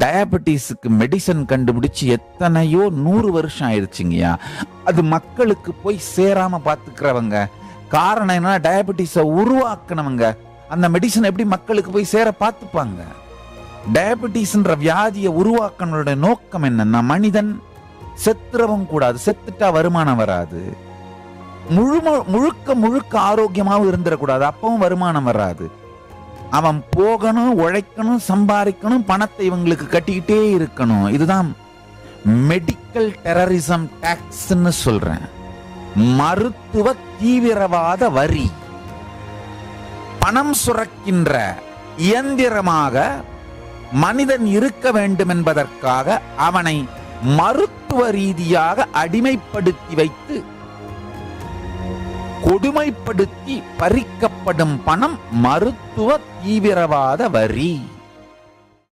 டயபெட்டிஸுக்கு medicine கண்டுபிடிச்சு எத்தனையோ 100 வருஷம் ஆயிடுச்சுங்கய்யா. அது மக்களுக்கு போய் சேராம பாத்துக்கிறவங்க. காரணம் என்ன? டயபெட்டிஸை உருவாக்குனவங்க அந்த மெடிசன் எப்படி மக்களுக்கு போய் சேர பார்த்துப்பாங்க? டயபெட்டிஸ்ன்ற வியாதியை உருவாக்கனோட நோக்கம் என்னன்னா, மனிதன் செத்துறவும் கூடாது, செத்துட்டா வருமானம் வராது, முழுக்க ஆரோக்கியமாவும் இருந்துடக்கூடாது, அப்பவும் வருமானம் வராது. அவன் போகணும், உழைக்கணும், சம்பாதிக்கணும், பணத்தை இவங்களுக்கு கட்டிக்கிட்டே இருக்கணும். இதுதான் மெடிக்கல் டெரரிசம் டாக்ஸ்ன்னு சொல்றேன். மருத்துவ தீவிரவாத வரி. பணம் சுரக்கின்ற இயந்திரமாக மனிதன் இருக்க வேண்டும் என்பதற்காக அவனை மருத்துவ ரீதியாக அடிமைப்படுத்தி வைத்து கொடுமைப்படுத்தி பறிக்கப்படும் பணம் மருத்துவ தீவிரவாத வரி.